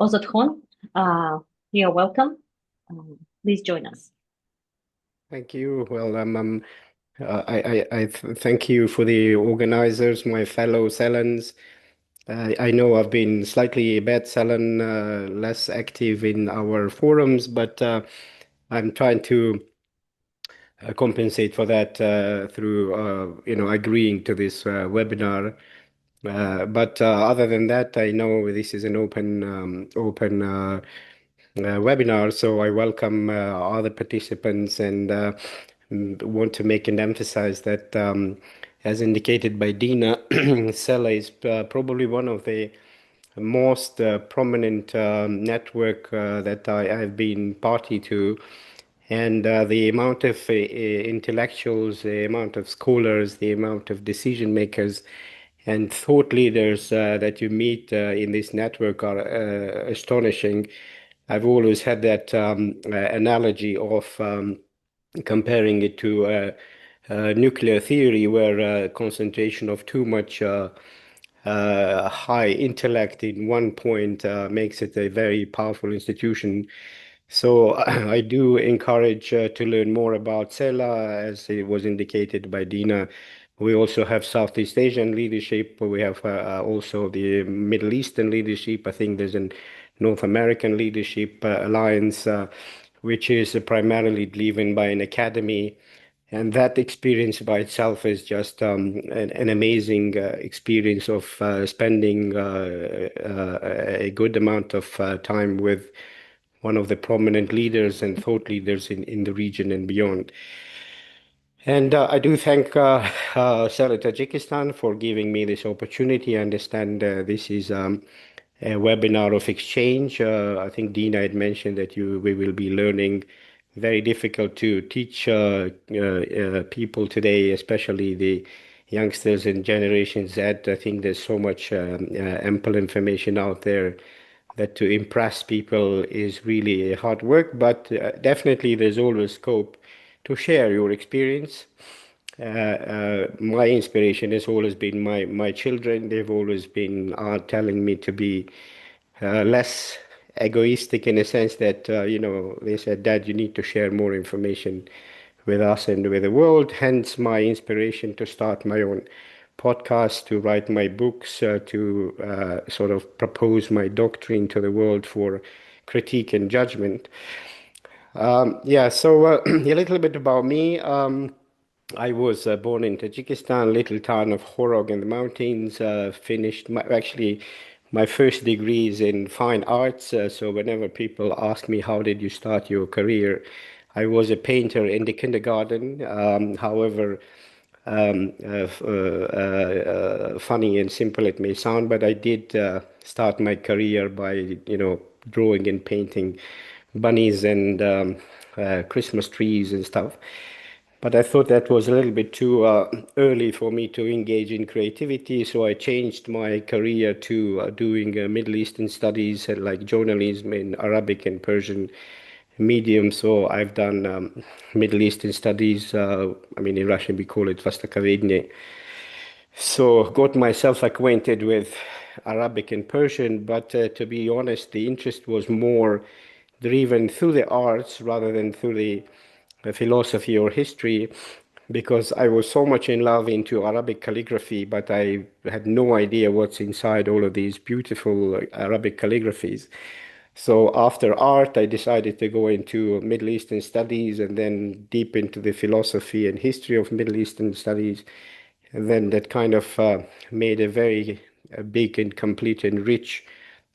Ozodkhon. You're welcome. Please join us. Thank you. Well, thank you for the organizers, my fellow Cellans. I know I've been slightly a bad Cellan, less active in our forums, but I'm trying to compensate for that through, agreeing to this webinar. But other than that, I know this is an open webinar, so I welcome other participants and want to make and emphasize that, as indicated by Dina, CELA is probably one of the most prominent network that I have been party to. And the amount of intellectuals, the amount of scholars, the amount of decision makers and thought leaders that you meet in this network are astonishing. I've always had that analogy of comparing it to nuclear theory, where concentration of too much high intellect in one point makes it a very powerful institution. So I do encourage to learn more about CELA, as it was indicated by Dina. We also have Southeast Asian leadership. We have also the Middle Eastern leadership. I think there's a North American leadership alliance, which is primarily driven by an academy. And that experience by itself is just an amazing experience of spending a good amount of time with one of the prominent leaders and thought leaders in the region and beyond. And I do thank CELA Tajikistan for giving me this opportunity. I understand this is a webinar of exchange. I think Dina had mentioned that we will be learning. Very difficult to teach people today, especially the youngsters and Generation Z. I think there's so much ample information out there that to impress people is really hard work, but definitely there's always scope to share your experience. My inspiration has always been my children. They've always been telling me to be less egoistic in a sense that, they said, Dad, you need to share more information with us and with the world. Hence my inspiration to start my own podcast, to write my books, to sort of propose my doctrine to the world for critique and judgment. So a little bit about me. I was born in Tajikistan, little town of Horog in the mountains. Finished my first degree is in fine arts. So whenever people ask me, how did you start your career? I was a painter in the kindergarten. However, funny and simple it may sound, but I did start my career by, drawing and painting bunnies and Christmas trees and stuff. But I thought that was a little bit too early for me to engage in creativity, so I changed my career to doing Middle Eastern studies like journalism in Arabic and Persian medium. So I've done Middle Eastern studies. In Russian we call it Vostokovedenie. So got myself acquainted with Arabic and Persian, but to be honest, the interest was more driven through the arts rather than through the philosophy or history, because I was so much in love into Arabic calligraphy, but I had no idea what's inside all of these beautiful Arabic calligraphies. So after art, I decided to go into Middle Eastern studies and then deep into the philosophy and history of Middle Eastern studies. And then that kind of made a very big and complete and rich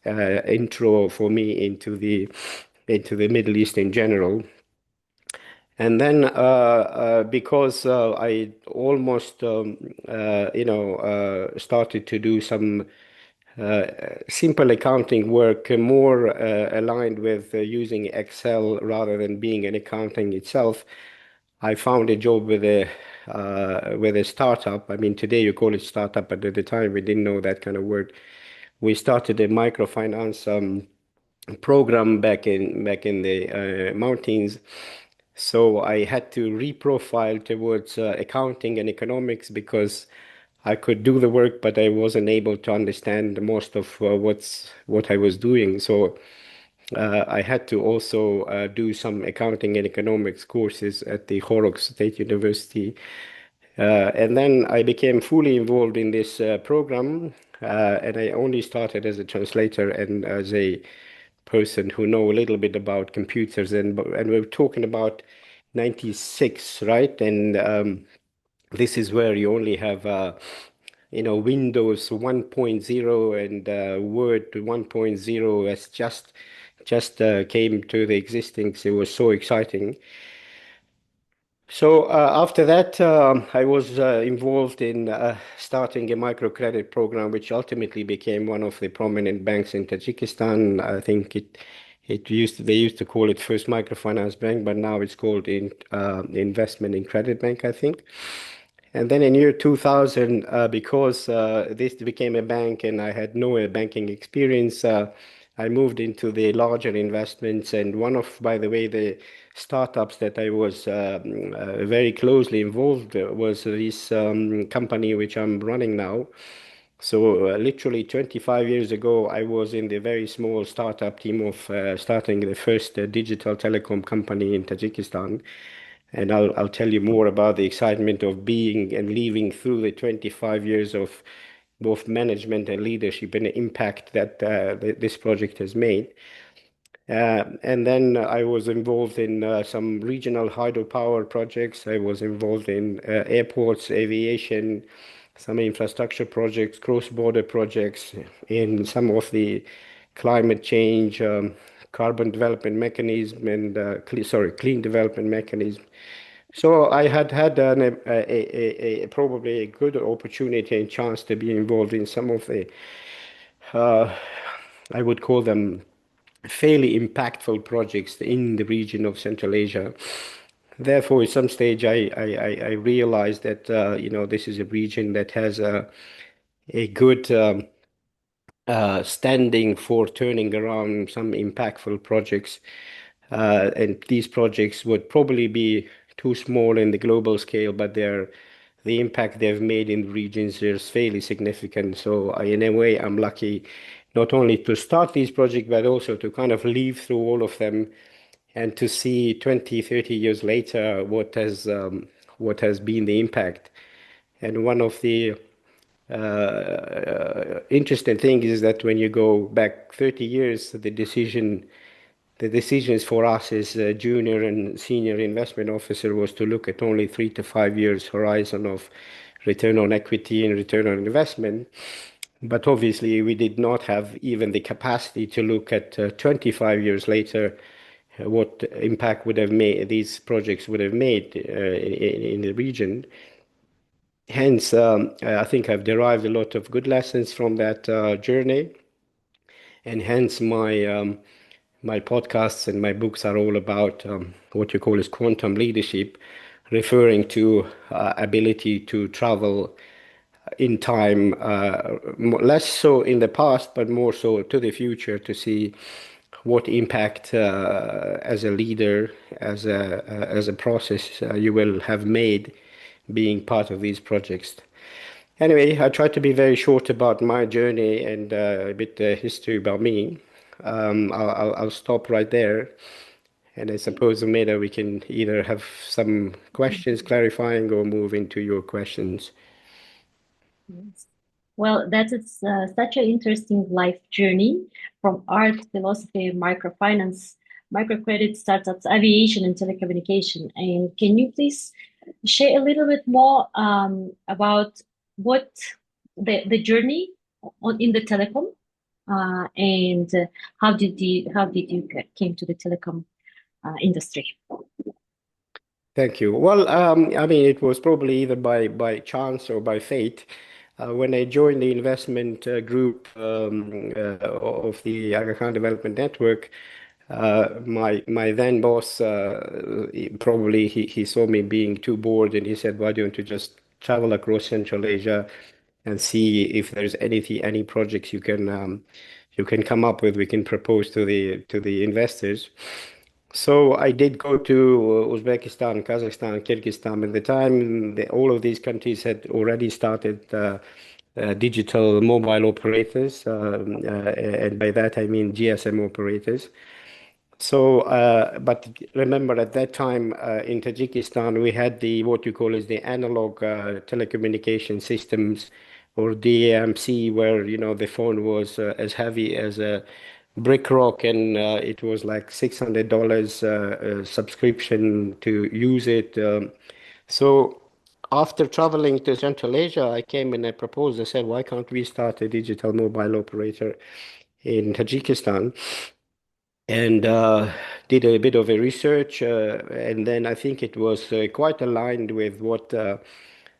intro for me into the Middle East in general. And then, because I almost, started to do some uh, simple accounting work, more aligned with using Excel rather than being an accounting itself, I found a job with a startup. I mean, today you call it startup, but at the time we didn't know that kind of word. We started a microfinance program back in the mountains. So I had to reprofile towards accounting and economics because I could do the work, but I wasn't able to understand most of what I was doing. So I had to also do some accounting and economics courses at the Horrocks State University. And then I became fully involved in this program, and I only started as a translator and as a person who know a little bit about computers. And we're talking about 96, right? And this is where you only have Windows 1.0 and Word 1.0 as just came to the existing. So it was so exciting. So after that, I was involved in starting a microcredit program, which ultimately became one of the prominent banks in Tajikistan. I think they used to call it First Microfinance Bank, but now it's called Investment in Credit Bank, I think. And then in year 2000, because this became a bank and I had no banking experience, I moved into the larger investments. And one of, by the way, the startups that I was very closely involved was this company which I'm running now. So literally 25 years ago, I was in the very small startup team of starting the first digital telecom company in Tajikistan. And I'll tell you more about the excitement of being and living through the 25 years of both management and leadership and the impact that this project has made. And then I was involved in some regional hydropower projects. I was involved in airports, aviation, some infrastructure projects, cross-border projects, in some of the climate change, carbon development mechanism, and clean development mechanism. So I had probably a good opportunity and chance to be involved in some of the, uh, I would call them fairly impactful projects in the region of Central Asia. Therefore, at some stage, I realized that this is a region that has a good standing for turning around some impactful projects. And these projects would probably be too small in the global scale, but the impact they've made in regions is fairly significant. So in a way, I'm lucky not only to start these projects, but also to kind of live through all of them and to see 20, 30 years later what has been the impact. And one of the interesting things is that when you go back 30 years, the decisions for us as a junior and senior investment officer was to look at only 3 to 5 years horizon of return on equity and return on investment. But obviously, we did not have even the capacity to look at 25 years later what impact would have made these projects would have made in the region. Hence, I think I've derived a lot of good lessons from that journey, and hence my podcasts and my books are all about what you call as quantum leadership, referring to ability to travel in time, less so in the past, but more so to the future to see what impact as a leader, as a process you will have made being part of these projects. Anyway, I tried to be very short about my journey and a bit history about me. I'll stop right there. And I suppose, Umeda, we can either have some questions clarifying or move into your questions. Yes. Well, that is such an interesting life journey from art, philosophy, microfinance, microcredit, startups, aviation, and telecommunication. And can you please share a little bit more about what the journey in the telecom and how did you came to the telecom industry? Thank you. Well, I mean, it was probably either by chance or by fate. When I joined the investment group of the Aga Khan Development Network, my then boss probably he saw me being too bored, and he said, "Why don't you just travel across Central Asia and see if there's any projects you can come up with, we can propose to the investors." So I did go to Uzbekistan, Kazakhstan, Kyrgyzstan. At the time, all of these countries had already started digital mobile operators, and by that I mean GSM operators. So, but remember at that time in Tajikistan, we had the what you call is the analog telecommunication systems or DAMC, where the phone was as heavy as a brick rock, and it was like $600 subscription to use it. So after traveling to Central Asia, I came and I proposed. I said, why can't we start a digital mobile operator in Tajikistan? And did a bit of a research, and then I think it was quite aligned with what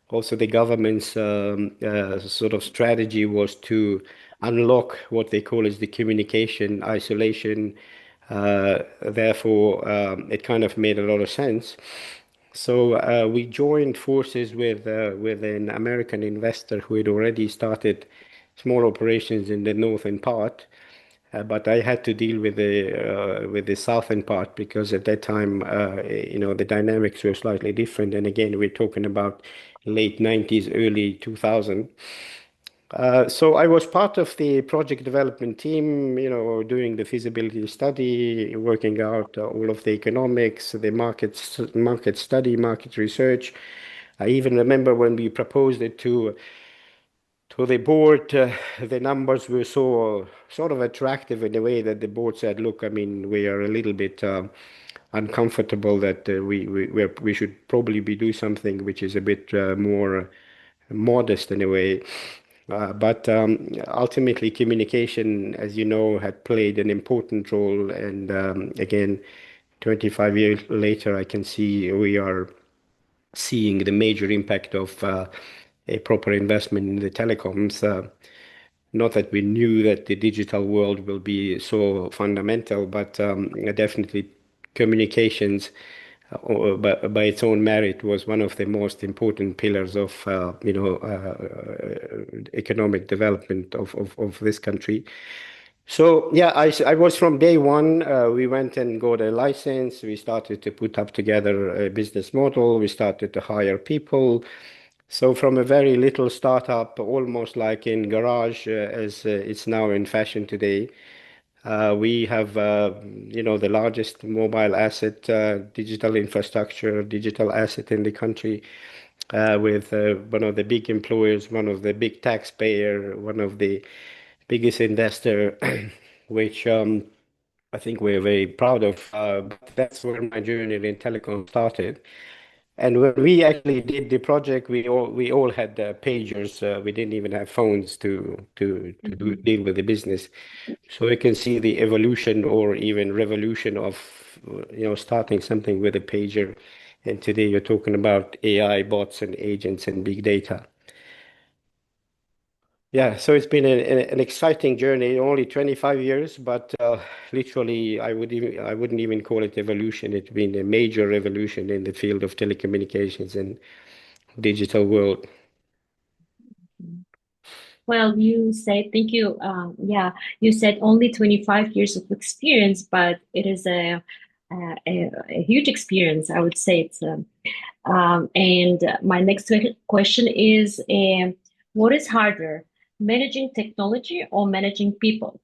also the government's sort of strategy was to unlock what they call as the communication isolation. Therefore, it kind of made a lot of sense. So we joined forces with an American investor who had already started small operations in the northern part. But I had to deal with the southern part because at that time, the dynamics were slightly different. And again, we're talking about late 90s, early 2000. So I was part of the project development team, doing the feasibility study, working out all of the economics, the market study, market research. I even remember when we proposed it to the board, the numbers were so sort of attractive in a way that the board said, "Look, I mean, we are a little bit uncomfortable that we should probably be do something which is a bit more modest in a way." But ultimately, communication, as you know, had played an important role. And again, 25 years later, I can see we are seeing the major impact of a proper investment in the telecoms. Not that we knew that the digital world will be so fundamental, but definitely communications, by its own merit, was one of the most important pillars of, economic development of this country. So yeah, I was from day one. We went and got a license. We started to put up together a business model. We started to hire people. So from a very little startup, almost like in garage, as it's now in fashion today, we have, the largest mobile asset, digital infrastructure, digital asset in the country, with one of the big employers, one of the big taxpayer, one of the biggest investor, which I think we're very proud of. But that's where my journey in telecom started. And when we actually did the project, we all had pagers. We didn't even have phones to Mhm. deal with the business. So you can see the evolution or even revolution of starting something with a pager. And today you're talking about AI bots and agents and big data. Yeah, so it's been an exciting journey, only 25 years, but literally I wouldn't even call it evolution. It's been a major revolution in the field of telecommunications and digital world. Well, you said, thank you. Yeah, you said only 25 years of experience, but it is a huge experience, I would say. And my next question is, what is harder, managing technology or managing people?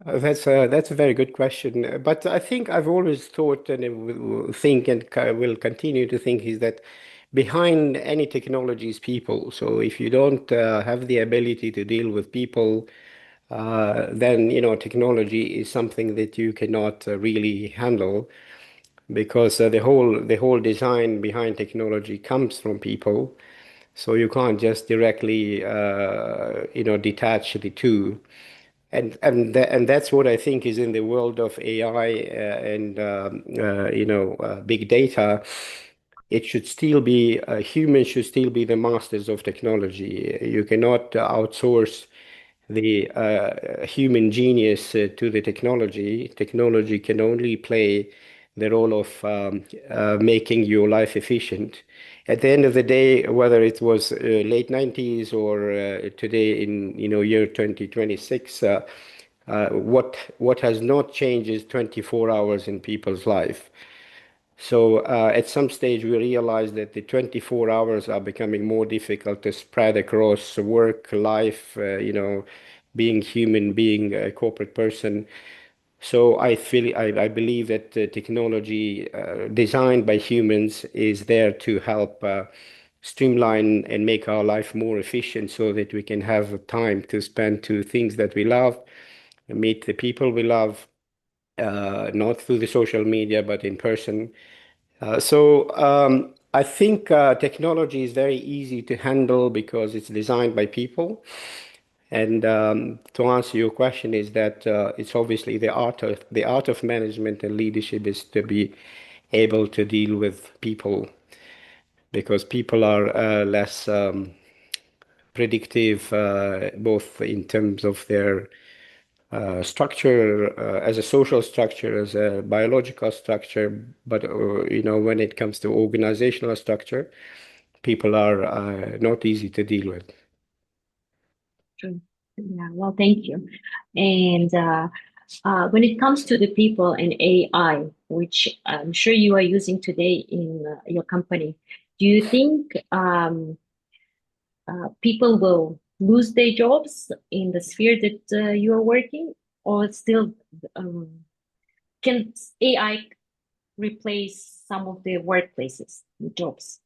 That's a very good question. But I think I've always thought and think and will continue to think is that behind any technology is people. So if you don't have the ability to deal with people, then technology is something that you cannot really handle because the whole design behind technology comes from people. So you can't just directly detach the two. And that's what I think is in the world of AI and big data. It should still be humans should still be the masters of technology. You cannot outsource the human genius to the technology. Technology can only play the role of making your life efficient. At the end of the day, whether it was late 90s or today in year 2026, What has not changed is 24 hours in people's life. So at some stage, we realized that the 24 hours are becoming more difficult to spread across work, life, being human, being a corporate person. So I believe that technology designed by humans is there to help streamline and make our life more efficient so that we can have time to spend to things that we love, meet the people we love, not through the social media, but in person. I think technology is very easy to handle because it's designed by people. And to answer your question is that it's obviously the art of management and leadership is to be able to deal with people because people are less predictive, both in terms of their structure, as a social structure, as a biological structure, but when it comes to organizational structure, people are not easy to deal with. True. Yeah, well, thank you. And when it comes to the people and AI, which I'm sure you are using today in your company, do you think people will lose their jobs in the sphere that you are working, or still um, can AI replace some of the workplaces, jobs?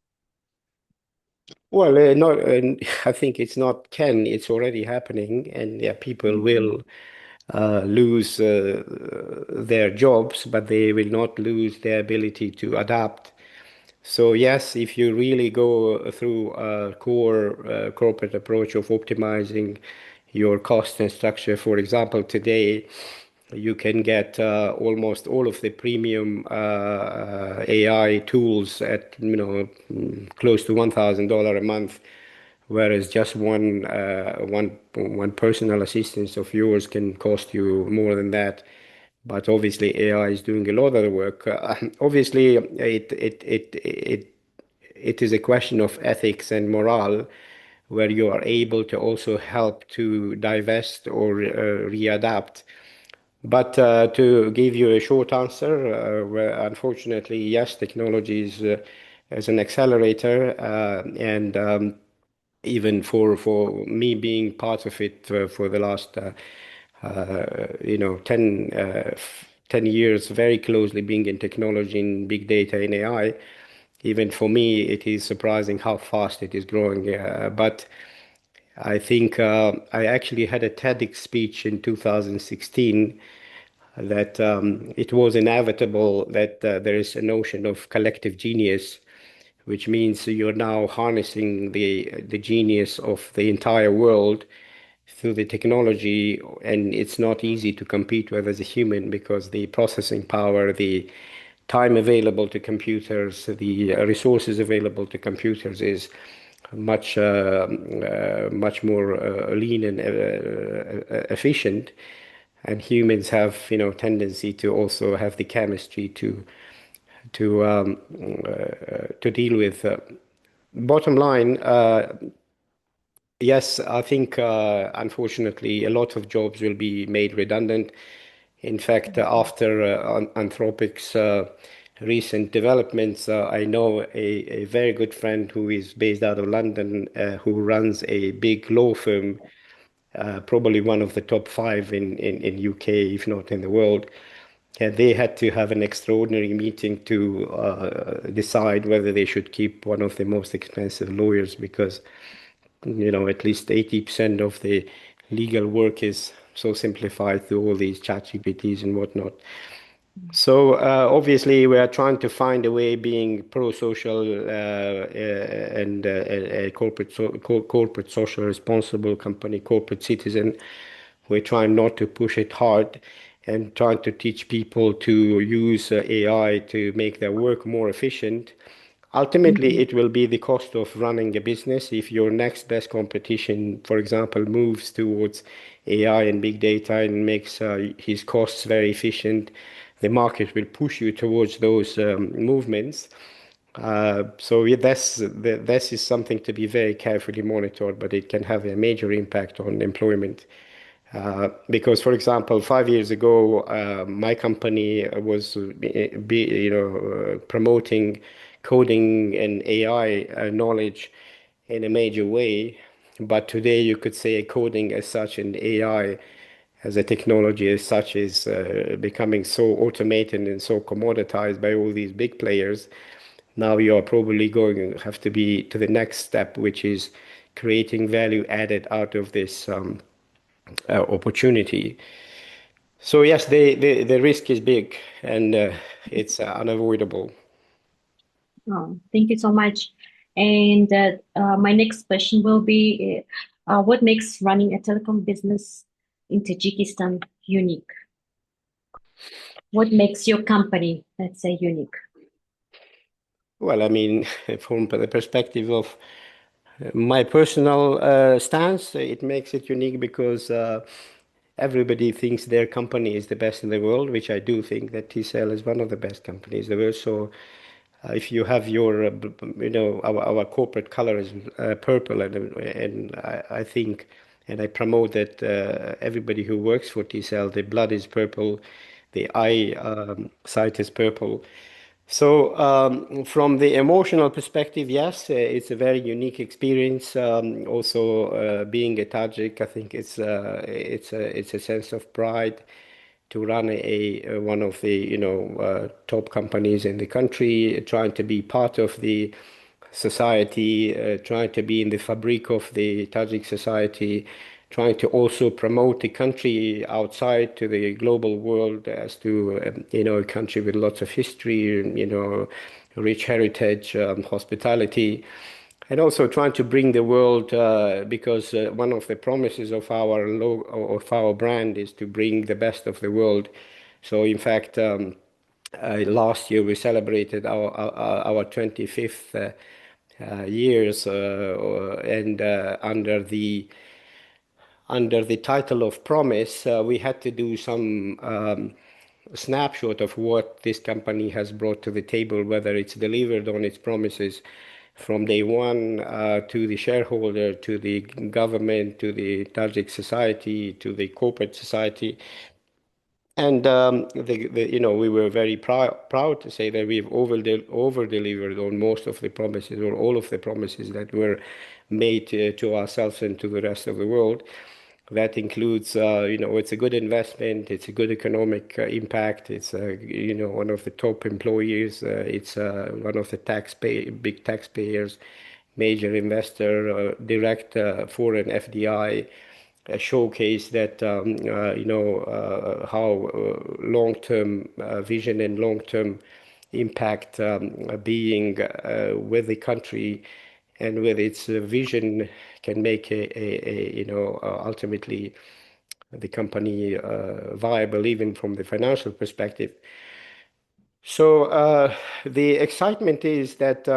Well, not, I think it's not can, it's already happening, and yeah, people Mhm. will lose their jobs, but they will not lose their ability to adapt. So yes, if you really go through a core corporate approach of optimizing your cost and structure, for example, today you can get almost all of the premium AI tools at close to $1,000 a month, whereas just one personal assistance of yours can cost you more than that. But obviously, AI is doing a lot of the work. Obviously, it is a question of ethics and morale, where you are able to also help to divest or readapt. But to give you a short answer, where unfortunately, yes, technology is an accelerator, and even for me being part of it for the last 10 years, very closely being in technology, in big data, in AI. Even for me, it is surprising how fast it is growing. But I think I actually had a TEDx speech in 2016 that it was inevitable that there is a notion of collective genius, which means you're now harnessing the genius of the entire world through the technology, and it's not easy to compete with as a human because the processing power, the time available to computers, the resources available to computers is much more lean and efficient. And humans have, tendency to also have the chemistry to deal with. Bottom line, yes, I think unfortunately a lot of jobs will be made redundant. In fact, after Anthropic's recent developments, I know a very good friend who is based out of London, who runs a big law firm, probably one of the top five in UK, if not in the world. And they had to have an extraordinary meeting to decide whether they should keep one of the most expensive lawyers because at least 80% of the legal work is so simplified through all these chat GPTs and whatnot. So obviously, we are trying to find a way, being pro-social and a corporate social responsible company, corporate citizen. We're trying not to push it hard and trying to teach people to use AI to make their work more efficient. Ultimately, Mhm. it will be the cost of running a business. If your next best competition, for example, moves towards AI and big data and makes his costs very efficient, the market will push you towards those movements. So yeah, this is something to be very carefully monitored, but it can have a major impact on employment. Because, for example, 5 years ago, my company was, promoting coding and AI knowledge in a major way. But today, you could say coding as such and AI as a technology as such is becoming so automated and so commoditized by all these big players. Now you are probably going to have to be to the next step, which is creating value added out of this opportunity. So yes, the risk is big and it's unavoidable. Oh, thank you so much. And my next question will be, what makes running a telecom business in Tajikistan unique? What makes your company, let's say, unique? Well, I mean, from the perspective of my personal stance, it makes it unique because everybody thinks their company is the best in the world, which I do think that TCELL is one of the best companies in the world. So if you have your, our corporate color is purple, and I think, and I promote that everybody who works for TCELL, the blood is purple, the eye sight is purple. So, from the emotional perspective, yes, it's a very unique experience. Also, being a Tajik, I think it's a sense of pride to run one of the top companies in the country, trying to be part of the society, trying to be in the fabric of the Tajik society, trying to also promote the country outside to the global world as to a country with lots of history, rich heritage, hospitality, and also trying to bring the world because one of the promises of our brand is to bring the best of the world. So in fact, last year we celebrated our 25th years, and under the title of promise, we had to do some snapshot of what this company has brought to the table, whether it's delivered on its promises from day one to the shareholder, to the government, to the Tajik society, to the corporate society. And we were very proud to say that we've over-delivered on most of the promises or all of the promises that were made to ourselves and to the rest of the world. That includes, it's a good investment, it's a good economic impact, it's, one of the top employers, it's one of the big taxpayers, major investor, direct foreign FDI, showcase that how long-term vision and long-term impact being with the country and with its vision can make ultimately the company viable even from the financial perspective. So the excitement is that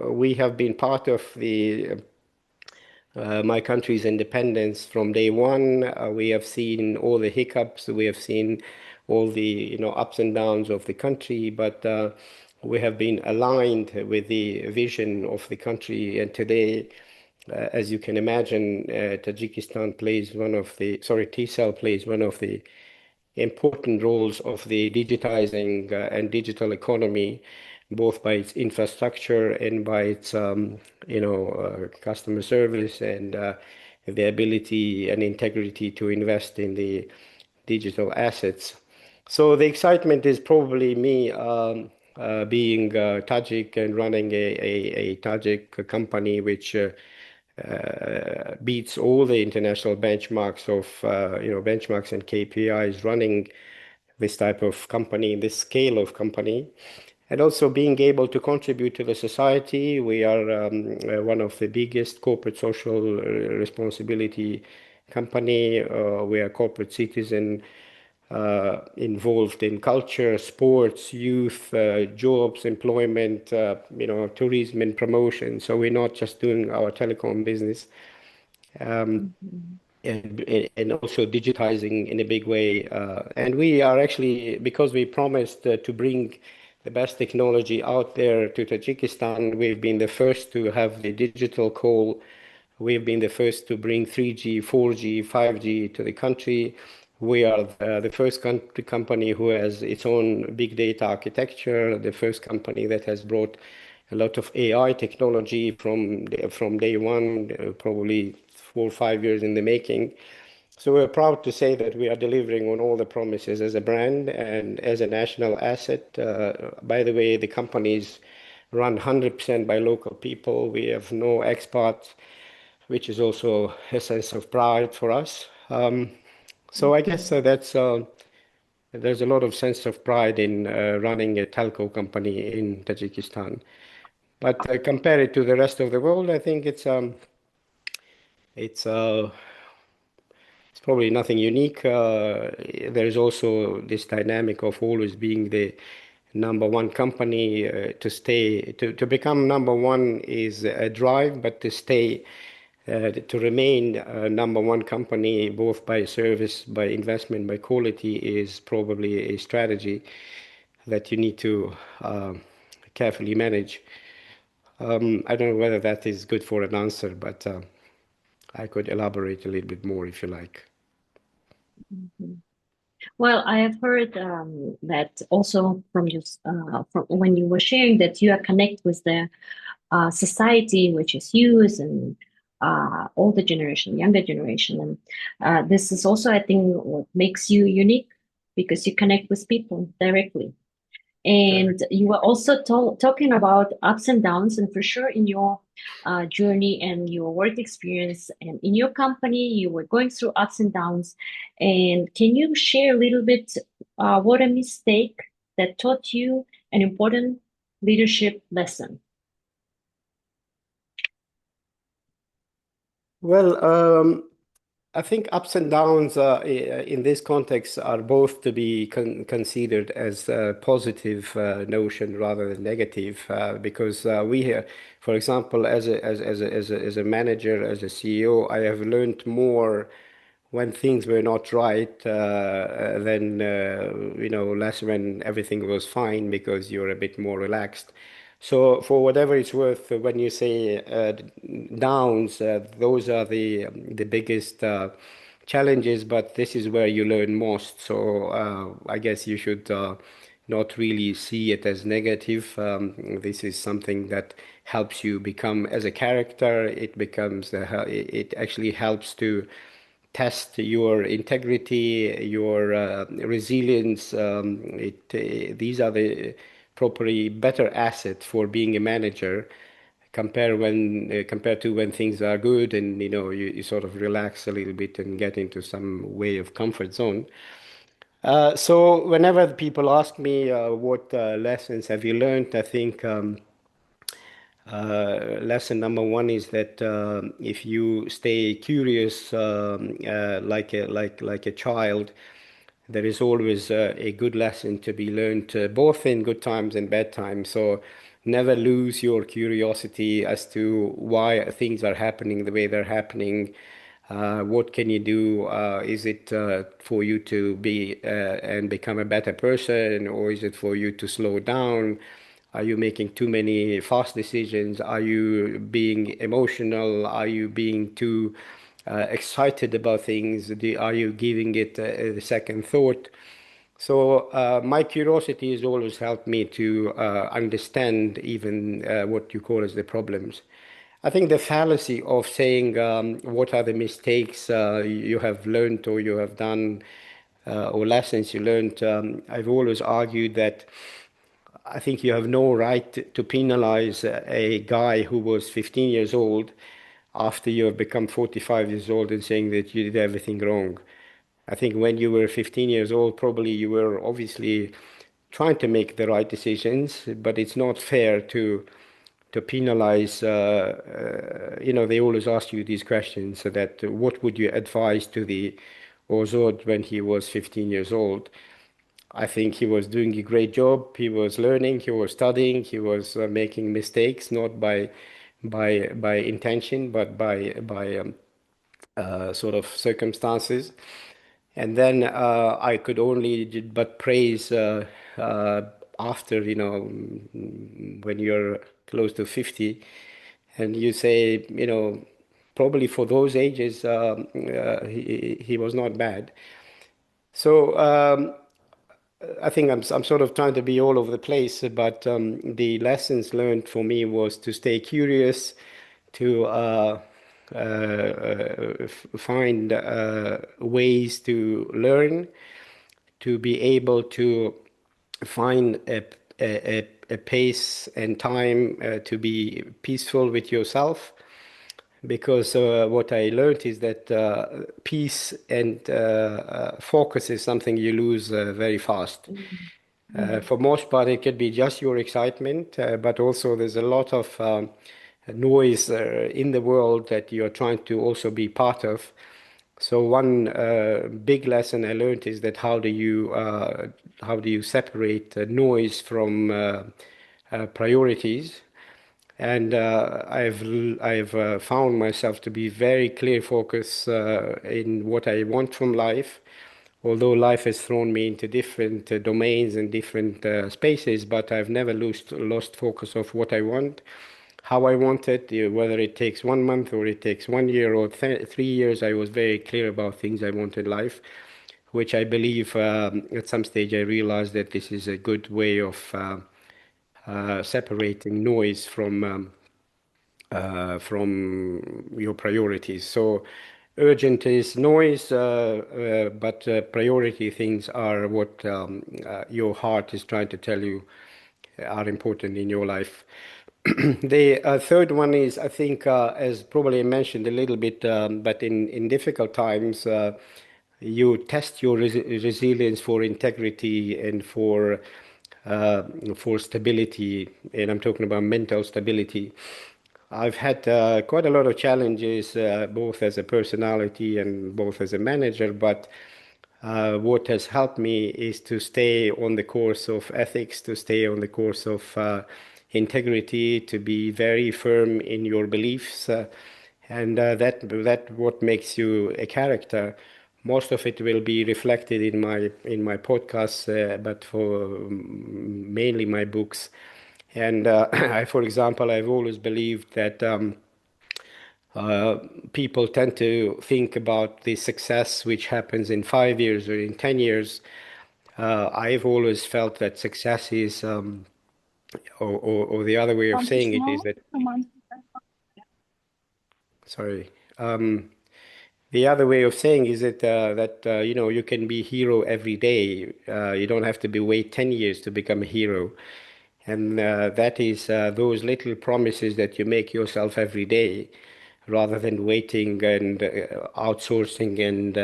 we have been part of the my country's independence from day one. We have seen all the hiccups, we have seen all the ups and downs of the country, but we have been aligned with the vision of the country. And today, as you can imagine, TCELL plays one of the important roles of the digitizing and digital economy, both by its infrastructure and by its customer service and the ability and integrity to invest in the digital assets. So the excitement is probably me being Tajik and running a Tajik company which beats all the international benchmarks of benchmarks and KPIs running this type of company, this scale of company, and also being able to contribute to the society. We are one of the biggest corporate social responsibility company. We are corporate citizen involved in culture, sports, youth, jobs, employment, tourism and promotion. So we're not just doing our telecom business. Mhm. And also digitizing in a big way. And we are actually, because we promised to bring the best technology out there to Tajikistan, we've been the first to have the digital call We've been the first to bring 3G, 4G, 5G to the country. We are the first company who has its own big data architecture, the first company that has brought a lot of AI technology from day one, probably 4 or 5 years in the making. So we're proud to say that we are delivering on all the promises as a brand and as a national asset. By the way, the company is run 100% by local people. We have no expats, which is also a sense of pride for us. So I guess there's a lot of sense of pride in running a telco company in Tajikistan. But compare it to the rest of the world, I think it's it's probably nothing unique. There is also this dynamic of always being the number one company. To become number one is a drive, but to remain number one company, both by service, by investment, by quality, is probably a strategy that you need to carefully manage. I don't know whether that is good for an answer, but I could elaborate a little bit more if you like. Mhm. Well, I have heard that also from you from when you were sharing that you are connect with the society, which is youth and older generation, younger generation, and this is also, I think, what makes you unique because you connect with people directly. Correct. And you were also talking about ups and downs, and for sure, in your journey and your work experience and in your company, you were going through ups and downs. And can you share a little bit what a mistake that taught you an important leadership lesson? Well, I think ups and downs in this context are both to be considered as a positive notion rather than negative, because for example, as a manager, as a CEO, I have learned more when things were not right than less when everything was fine because you're a bit more relaxed. So for whatever it's worth, when you say downs, those are the biggest challenges, but this is where you learn most. So I guess you should not really see it as negative. This is something that helps you become as a character. It actually helps to test your integrity, your resilience. These are the properly better assets for being a manager compared to when things are good and you sort of relax a little bit and get into some way of comfort zone. So whenever people ask me what lessons have you learned, I think lesson number one is that if you stay curious like a child, there is always a good lesson to be learned, both in good times and bad times. So never lose your curiosity as to why things are happening the way they're happening. What can you do? Is it for you to be and become a better person, or is it for you to slow down? Are you making too many fast decisions? Are you being emotional? Are you being too excited about things? Are you giving it a second thought? So my curiosity has always helped me to understand even what you call as the problems. I think the fallacy of saying what are the mistakes you have learned or you have done or lessons you learned, I've always argued that I think you have no right to penalize a guy who was 15 years old after you have become 45 years old and saying that you did everything wrong. I think when you were 15 years old, probably you were obviously trying to make the right decisions, but it's not fair to penalize. They always ask you these questions, so that what would you advise to the Ozod when he was 15 years old? I think he was doing a great job. He was learning, he was studying, he was making mistakes, not by intention, but by sort of circumstances. And then I could only but praise uh, after, when you're close to 50 and you say, probably for those ages, he was not bad. So I think I'm sort of trying to be all over the place, but the lessons learned for me was to stay curious, to find ways to learn, to be able to find a pace and time to be peaceful with yourself. Because what I learned is that peace and focus is something you lose very fast. Mm. Mm. For most part, it could be just your excitement, but also there's a lot of noise in the world that you're trying to also be part of. So one big lesson I learned is that how do you separate noise from priorities? And I've found myself to be very clear focus in what I want from life. Although life has thrown me into different domains and different spaces, but I've never lost focus of what I want, how I want it, whether it takes 1 month or it takes 1 year or 3 years. I was very clear about things I want in life, which I believe at some stage I realized that this is a good way of separating noise from your priorities. So urgent is noise, but priority things are what your heart is trying to tell you are important in your life. The third one is, I think, as probably mentioned a little bit, but in difficult times, you test your resilience for integrity and for stability, and I'm talking about mental stability. I've had quite a lot of challenges, both as a personality and both as a manager, but what has helped me is to stay on the course of ethics, to stay on the course of integrity, to be very firm in your beliefs, and that what makes you a character. Most of it will be reflected in my podcasts, but for mainly my books. And for example, I've always believed that uh, people tend to think about the success which happens in 5 years or in 10 years. I've always felt that success is, or the other way of saying it is that, sorry, the other way of saying is that you know, you can be hero every day. You don't have to be wait 10 years to become a hero. And that is those little promises that you make yourself every day, rather than waiting and outsourcing and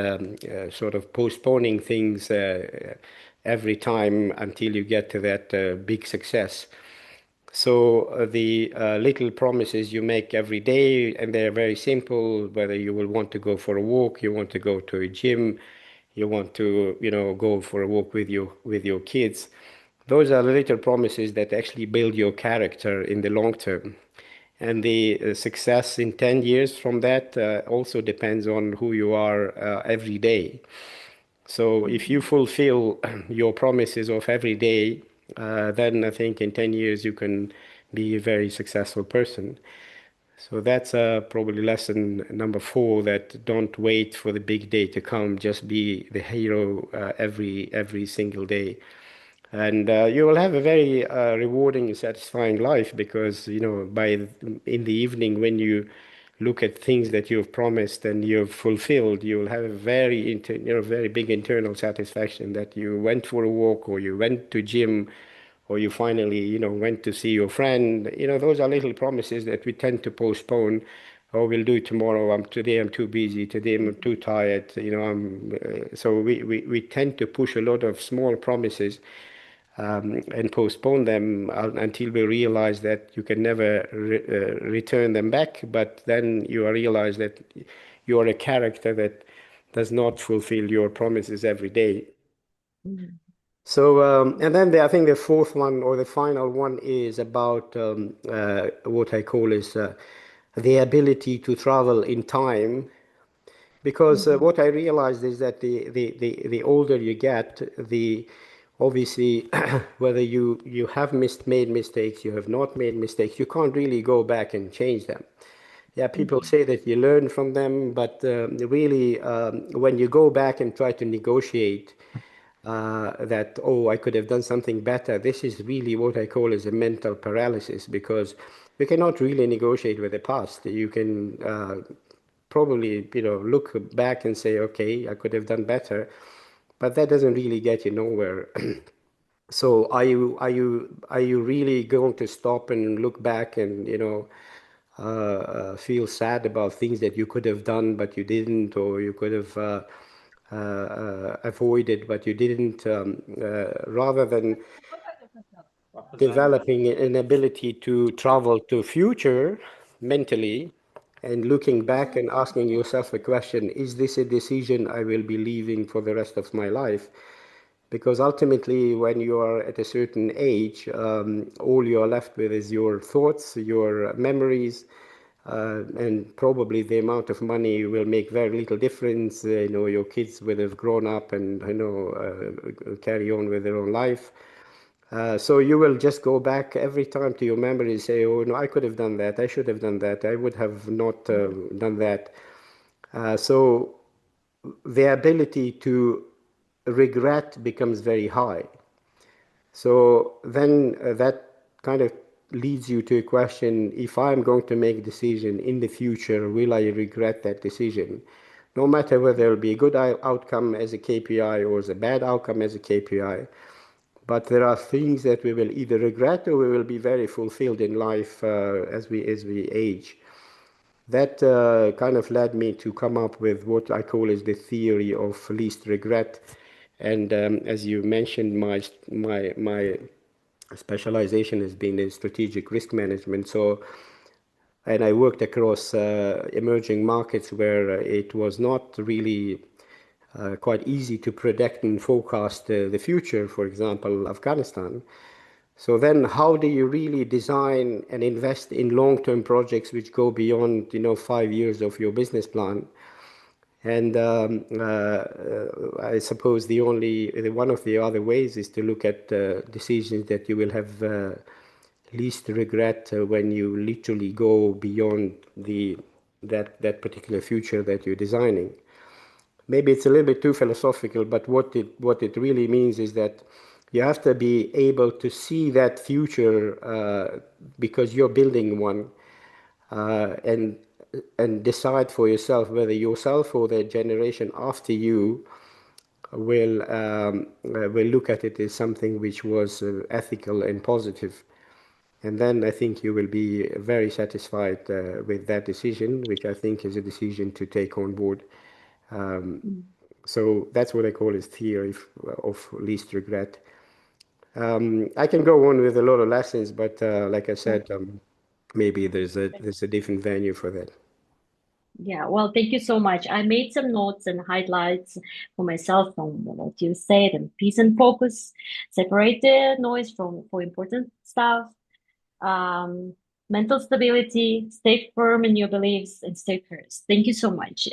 sort of postponing things every time until you get to that big success. So the little promises you make every day, and they're very simple, whether you will want to go for a walk, you want to go to a gym, you want to, you know, go for a walk with your kids. Those are little promises that actually build your character in the long term. And the success in 10 years from that also depends on who you are every day. So if you Mm. fulfill your promises of every day, then I think in 10 years you can be a very successful person. So that's probably lesson number four, that don't wait for the big day to come, just be the hero every single day. And you will have a very rewarding and satisfying life, because, you know, in the evening when you look at things that you've promised and you've fulfilled, you will have a very big internal satisfaction that you went for a walk, or you went to gym, or you finally, you know, went to see your friend. You know, those are little promises that we tend to postpone. Oh, we'll do it tomorrow. Today I'm too busy. Today I'm too tired. You know, so we tend to push a lot of small promises and postpone them until we realize that you can never return them back. But then you realize that you are a character that does not fulfill your promises every day. Mm. So, and then I think the fourth one, or the final one, is about what I call is the ability to travel in time. Because Mm. what I realized is that the older you get, the obviously whether you have made mistakes, you have not made mistakes, you can't really go back and change them. Yeah, people Mhm. say that you learn from them, but really, when you go back and try to negotiate that, oh, I could have done something better, this is really what I call as a mental paralysis because you cannot really negotiate with the past. You can probably, look back and say, okay, I could have done better, but that doesn't really get you nowhere. So are you really going to stop and look back and feel sad about things that you could have done but you didn't, or you could have avoided but you didn't, rather than developing an ability to travel to future mentally and looking back and asking yourself a question, is this a decision I will be leaving for the rest of my life? Because ultimately, when you are at a certain age, all you are left with is your thoughts, your memories, and probably the amount of money will make very little difference. Your kids will have grown up and carry on with their own life. So you will just go back every time to your memory and say, "Oh no, I could have done that. I should have done that. I would have not done that." So the ability to regret becomes very high. So then that kind of leads you to a question, if I'm going to make a decision in the future, will I regret that decision? No matter whether it'll be a good outcome as a KPI or as a bad outcome as a KPI. But there are things that we will either regret or we will be very fulfilled in life as we age. That kind of led me to come up with what I call is the theory of least regret. And as you mentioned, my specialization has been in strategic risk management. So, and I worked across emerging markets where it was not really quite easy to predict and forecast the future. For example, Afghanistan. So then how do you really design and invest in long-term projects which go beyond, 5 years of your business plan? And I suppose one of the other ways is to look at decisions that you will have least regret when you literally go beyond that particular future that you're designing. Maybe it's a little bit too philosophical, but what it really means is that you have to be able to see that future because you're building one, and decide for yourself whether yourself or the generation after you will look at it as something which was ethical and positive. And then I think you will be very satisfied with that decision, which I think is a decision to take on board. Mm. So that's what I call is theory of least regret. I can go on with a lot of lessons, but like I Yeah. said, maybe there's a different venue for that. Yeah, well, thank you so much. I made some notes and highlights for myself from what you said, and peace and focus, separate the noise from for important stuff, um, mental stability, stay firm in your beliefs, and stay curious. Thank you so much.